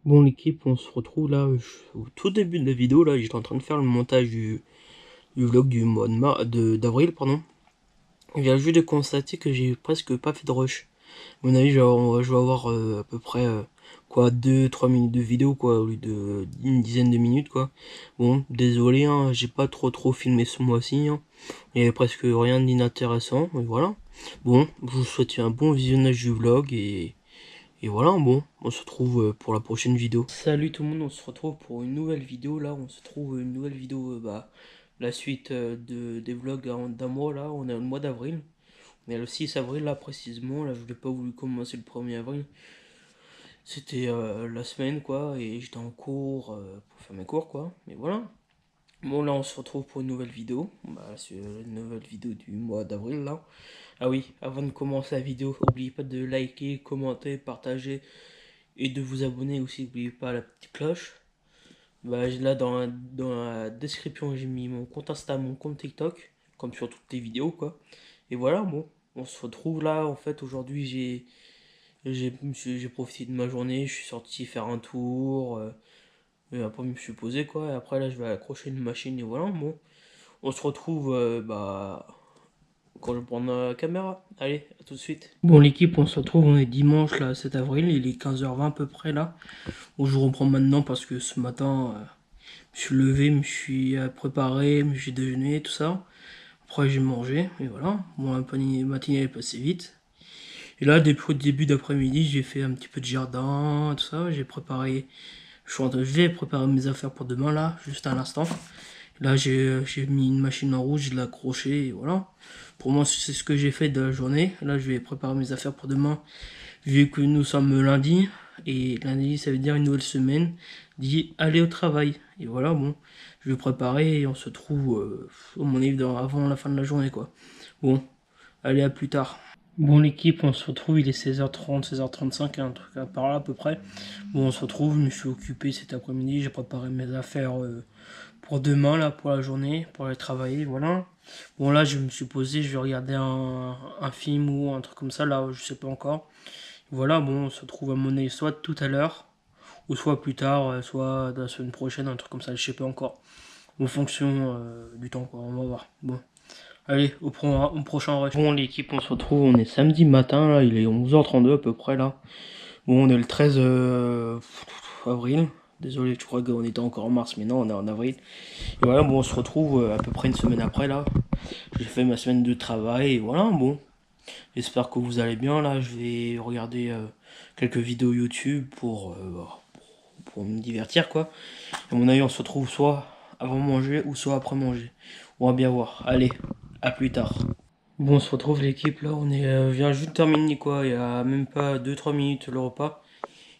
Bon l'équipe, on se retrouve là au tout début de la vidéo. Là j'étais en train de faire le montage du vlog du mois d'avril, pardon. Je viens juste de constater que j'ai presque pas fait de rush. À mon avis je vais avoir à peu près quoi 2-3 minutes de vidéo quoi, au lieu de une dizaine de minutes quoi. Bon désolé hein, j'ai pas trop filmé ce mois-ci hein. Il y avait presque rien d'inintéressant, et voilà. Bon, je vous souhaite un bon visionnage du vlog et voilà, bon, on se retrouve pour la prochaine vidéo. Salut tout le monde, on se retrouve pour une nouvelle vidéo. Là, on se trouve une nouvelle vidéo, la suite des vlogs d'un mois. Là, on est au mois d'avril. On est le 6 avril, là, précisément. Là, je n'ai pas voulu commencer le 1er avril. C'était la semaine, quoi, et j'étais en cours pour faire mes cours, quoi. Et voilà. Bon, là, on se retrouve pour une nouvelle vidéo. Bah, c'est une nouvelle vidéo du mois d'avril, là. Ah oui, avant de commencer la vidéo, n'oubliez pas de liker, commenter, partager et de vous abonner aussi, n'oubliez pas la petite cloche. Bah, là dans la description j'ai mis mon compte Insta, mon compte TikTok, comme sur toutes les vidéos quoi. Et voilà, bon, on se retrouve là. En fait aujourd'hui j'ai profité de ma journée, je suis sorti faire un tour, et après je me suis posé quoi, et après là je vais accrocher une machine et voilà, bon. On se retrouve quand je prends la caméra. Allez, à tout de suite. Bon l'équipe, on se retrouve, on est dimanche là, 7 avril, il est 15h20 à peu près là. Bon, je reprends maintenant parce que ce matin, je suis levé, me suis préparé, j'ai déjeuné, tout ça. Après, j'ai mangé, et voilà. Bon, la matinée est passée vite. Et là, depuis le début d'après-midi, j'ai fait un petit peu de jardin, tout ça. J'ai préparé, je vais préparer mes affaires pour demain, là, juste à l'instant. Là, j'ai mis une machine en rouge, je l'ai accrochée, et voilà. Pour moi, c'est ce que j'ai fait de la journée. Là, je vais préparer mes affaires pour demain, vu que nous sommes lundi. Et lundi, ça veut dire une nouvelle semaine, dit aller au travail. Et voilà, bon, je vais préparer et on se trouve, au mon avis, avant la fin de la journée, quoi. Bon, allez, à plus tard. Bon, l'équipe, on se retrouve, il est 16h30, 16h35, un truc par là à peu près. Bon, on se retrouve, je me suis occupé cet après-midi, j'ai préparé mes affaires pour demain, là, pour la journée, pour aller travailler, voilà. Bon, là, je me suis posé, je vais regarder un film ou un truc comme ça, là, je sais pas encore. Voilà, bon, on se trouve à mon avis soit tout à l'heure, ou soit plus tard, soit la semaine prochaine, un truc comme ça, je sais pas encore. En fonction du temps, quoi, on va voir. Bon, allez, au prochain rush. Bon, l'équipe, on se retrouve, on est samedi matin, là, il est 11h32 à peu près, là. Bon, on est le 13 avril. Désolé, je crois qu'on était encore en mars, mais non, on est en avril. Et voilà, bon, on se retrouve à peu près une semaine après, là. J'ai fait ma semaine de travail, et voilà, bon. J'espère que vous allez bien, là. Je vais regarder quelques vidéos YouTube pour me divertir, quoi. À mon avis, on se retrouve soit avant manger ou soit après manger. On va bien voir. Allez, à plus tard. Bon, on se retrouve l'équipe, là. Je viens juste de terminer, quoi. Il y a même pas 2-3 minutes le repas.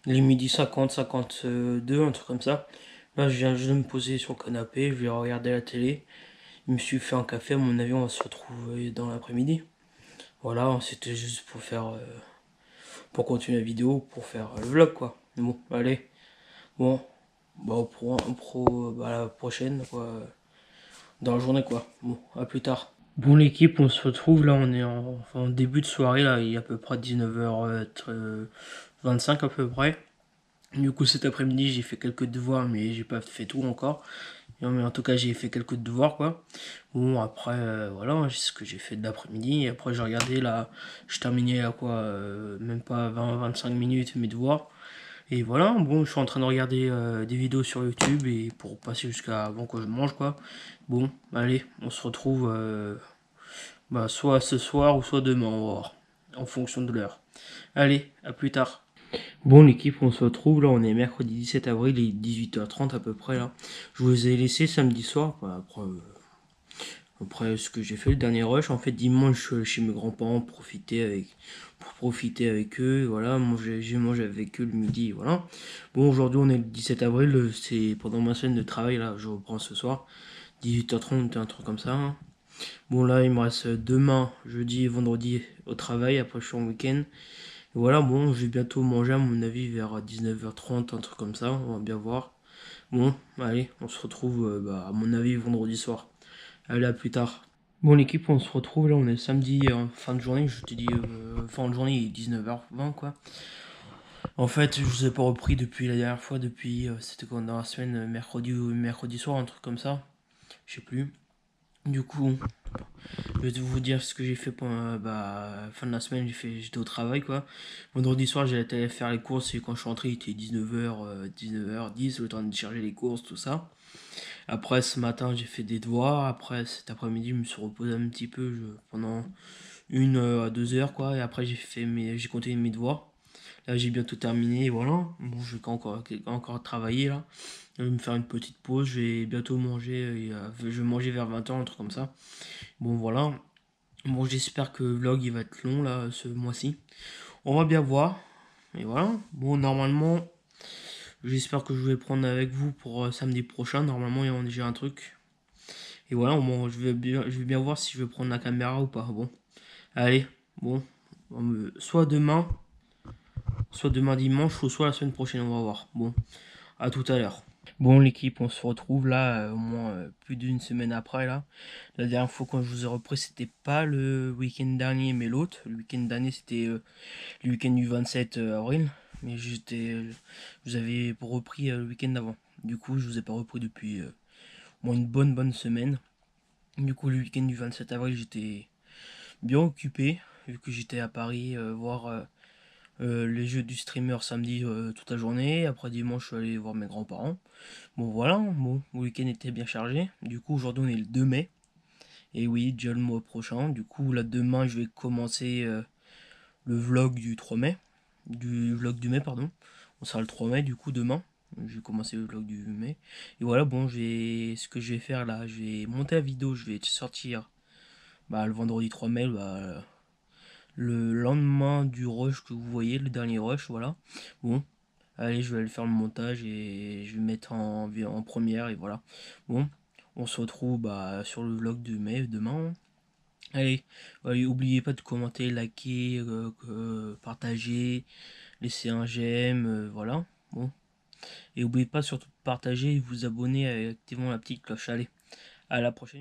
Il est midi 50, 52, un truc comme ça. Là, je viens juste de me poser sur le canapé, je vais regarder la télé. Je me suis fait un café, à mon avis, on va se retrouver dans l'après-midi. Voilà, c'était juste pour pour continuer la vidéo, pour faire le vlog, quoi. Bon, allez. Bon, bah, à la prochaine, quoi. Dans la journée, quoi. Bon, à plus tard. Bon, l'équipe, on se retrouve, là, on est en début de soirée, là, il est à peu près 19h25 à peu près. Du coup, cet après-midi, j'ai fait quelques devoirs, mais j'ai pas fait tout encore. Non, mais en tout cas, j'ai fait quelques devoirs, quoi. Bon, après, voilà, c'est ce que j'ai fait de l'après-midi. Et après, j'ai regardé, là, je terminais à quoi, même pas 20-25 minutes mes devoirs. Et voilà, bon, je suis en train de regarder des vidéos sur YouTube et pour passer jusqu'à avant que je mange, quoi. Bon, allez, on se retrouve soit ce soir ou soit demain, on va voir, en fonction de l'heure. Allez, à plus tard. Bon l'équipe, on se retrouve là, on est mercredi 17 avril, il est 18h30 à peu près là. Je vous ai laissé samedi soir, après ce que j'ai fait le dernier rush. En fait dimanche je suis allé chez mes grands-parents pour profiter avec eux, voilà, j'ai mangé avec eux le midi, voilà. Bon aujourd'hui on est le 17 avril, c'est pendant ma semaine de travail là, je reprends ce soir, 18h30, un truc comme ça. Hein. Bon là il me reste demain, jeudi et vendredi au travail, après je suis en week-end. Voilà, bon, je vais bientôt manger à mon avis vers 19h30, un truc comme ça, on va bien voir. Bon, allez, on se retrouve à mon avis vendredi soir. Allez, à plus tard. Bon l'équipe, on se retrouve là, on est samedi fin de journée, je te dis fin de journée, il est 19h20 quoi. En fait, je vous ai pas repris depuis la dernière fois, depuis c'était quand dans la semaine, mercredi ou mercredi soir, un truc comme ça. Je sais plus. Du coup, je vais vous dire ce que j'ai fait pendant fin de la semaine, j'étais au travail quoi. Vendredi soir, j'ai été faire les courses et quand je suis rentré, il était 19h, 19h10, le temps de charger les courses, tout ça. Après, ce matin, j'ai fait des devoirs. Après, cet après-midi, je me suis reposé un petit peu pendant 1 à 2 heures quoi. Et après, j'ai continué mes devoirs. Là, j'ai bientôt terminé, voilà. Bon, je vais encore travailler là. Je vais me faire une petite pause, je vais bientôt manger, je vais manger vers 20h, un truc comme ça. Bon, voilà. Bon, j'espère que le vlog il va être long là, ce mois-ci. On va bien voir. Et voilà. Bon, normalement, j'espère que je vais prendre avec vous pour samedi prochain. Normalement, il y a déjà un truc. Et voilà, bon, je vais bien voir si je vais prendre la caméra ou pas. Bon, allez, bon, soit demain dimanche, ou soit la semaine prochaine, on va voir. Bon, à tout à l'heure. Bon l'équipe, on se retrouve là au moins plus d'une semaine après là. La dernière fois quand je vous ai repris c'était pas le week-end dernier mais l'autre. Le week-end dernier c'était le week-end du 27 avril. Mais je vous avais repris le week-end d'avant. Du coup je vous ai pas repris depuis au moins une bonne semaine. Du coup le week-end du 27 avril j'étais bien occupé vu que j'étais à Paris voir les jeux du streamer samedi toute la journée. Après dimanche je suis allé voir mes grands-parents. Bon voilà, bon, le week-end était bien chargé. Du coup aujourd'hui on est le 2 mai. Et oui, déjà le mois prochain. Du coup là demain je vais commencer le vlog du 3 mai. Du vlog du mai pardon. On sera le 3 mai du coup demain. Je vais commencer le vlog du mai. Et voilà bon ce que je vais faire là, je vais monter la vidéo, je vais sortir le vendredi 3 mai, le lendemain du rush que vous voyez, le dernier rush, voilà. Bon, allez, je vais aller faire le montage et je vais mettre en première et voilà. Bon, on se retrouve sur le vlog de mai demain. Allez, allez, oubliez pas de commenter, liker, partager, laisser un j'aime, voilà. Bon, et oubliez pas surtout de partager et vous abonner en activant la petite cloche. Allez, à la prochaine.